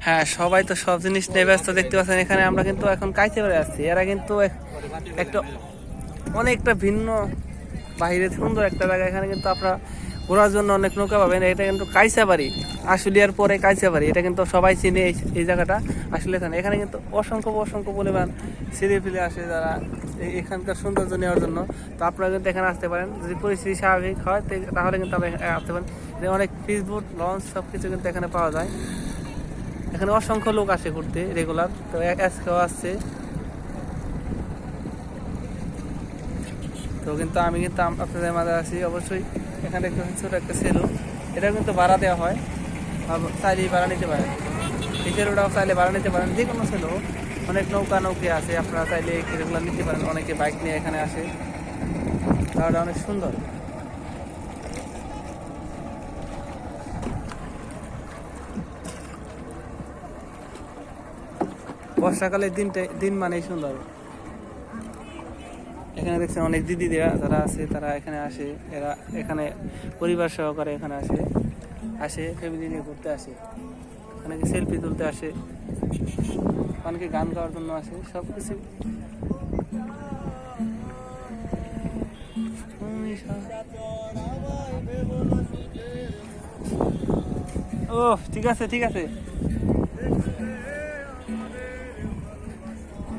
হ্যাঁ, সবাই তো সব জিনিস নিয়ে ব্যস্ত দেখতে পাচ্ছেন। এখানে আমরা কিন্তু এখন কাইতে আসছি। এরা কিন্তু একটা অনেকটা ভিন্ন বাইরে সুন্দর একটা জায়গা। এখানে কিন্তু আপনারা ঘোরার জন্য অনেক নৌকা পাবেন। এটা কিন্তু কাইসাবাড়ি, আশুলিয়ার পরে কাইসাবাড়ি। এটা কিন্তু সবাই চিনে এই জায়গাটা। আসলে এখানে কিন্তু অসংখ্য অসংখ্য পরিমাণ ছেলেপিলে আসে যারা এখানকার সৌন্দর্য নেওয়ার জন্য। তো আপনারা কিন্তু এখানে আসতে পারেন যদি পরিস্থিতি স্বাভাবিক হয়, তাহলে কিন্তু আপনি আসতে পারেন। অনেক ফিস বোট, লঞ্চ সব কিছু কিন্তু এখানে পাওয়া যায়। এখানে অসংখ্য লোক আসে ঘুরতে রেগুলার। তো আজকেও আসছে। তো কিন্তু আমি কিন্তু আপনাদের মাঝে আছি অবশ্যই। এখানে একটা ছোট একটা সেলু, এটা কিন্তু ভাড়া দেওয়া হয়, চাইলেই ভাড়া নিতে পারেন। এই সেলুটাও চাইলে ভাড়া নিতে পারেন, যে কোনো সেলু। অনেক নৌকি আছে, আপনারা চাইলে এগুলো নিতে পারেন। অনেকে বাইক নিয়ে এখানে আসে, জায়গাটা অনেক সুন্দর। বর্ষাকালের দিন মানেই সুন্দর। এখানে দেখছেন অনেক দিদিরা যারা আছে, তারা এখানে আসে। এরা এখানে পরিবার সহকারে এখানে আসে ফ্যামিলি নিয়ে ঘুরতে আসে। অনেকে সেলফি তুলতে আসে, অনেকে গান গাওয়ার জন্য আসে, সব কিছু। ও ঠিক আছে ঠিক আছে।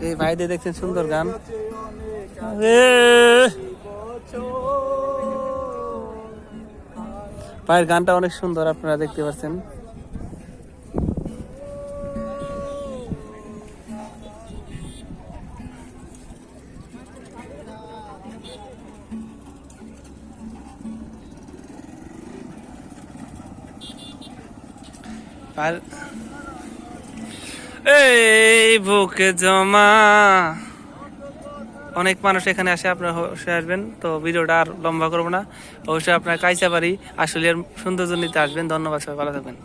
এই ভাইদের দেখছেন সুন্দর গান। ভাইয়ের গানটা অনেক সুন্দর, আপনারা দেখতে পাচ্ছেন। আর এই বুকে জমা অনেক মানুষ এখানে আসে, আপনারা অবশ্যই আসবেন। তো ভিডিওটা আর লম্বা করবো না। অবশ্যই আপনার কাইসাবাড়ি আসলে সৌন্দর্য নিতে আসবেন। ধন্যবাদ, সবাই ভালো থাকবেন।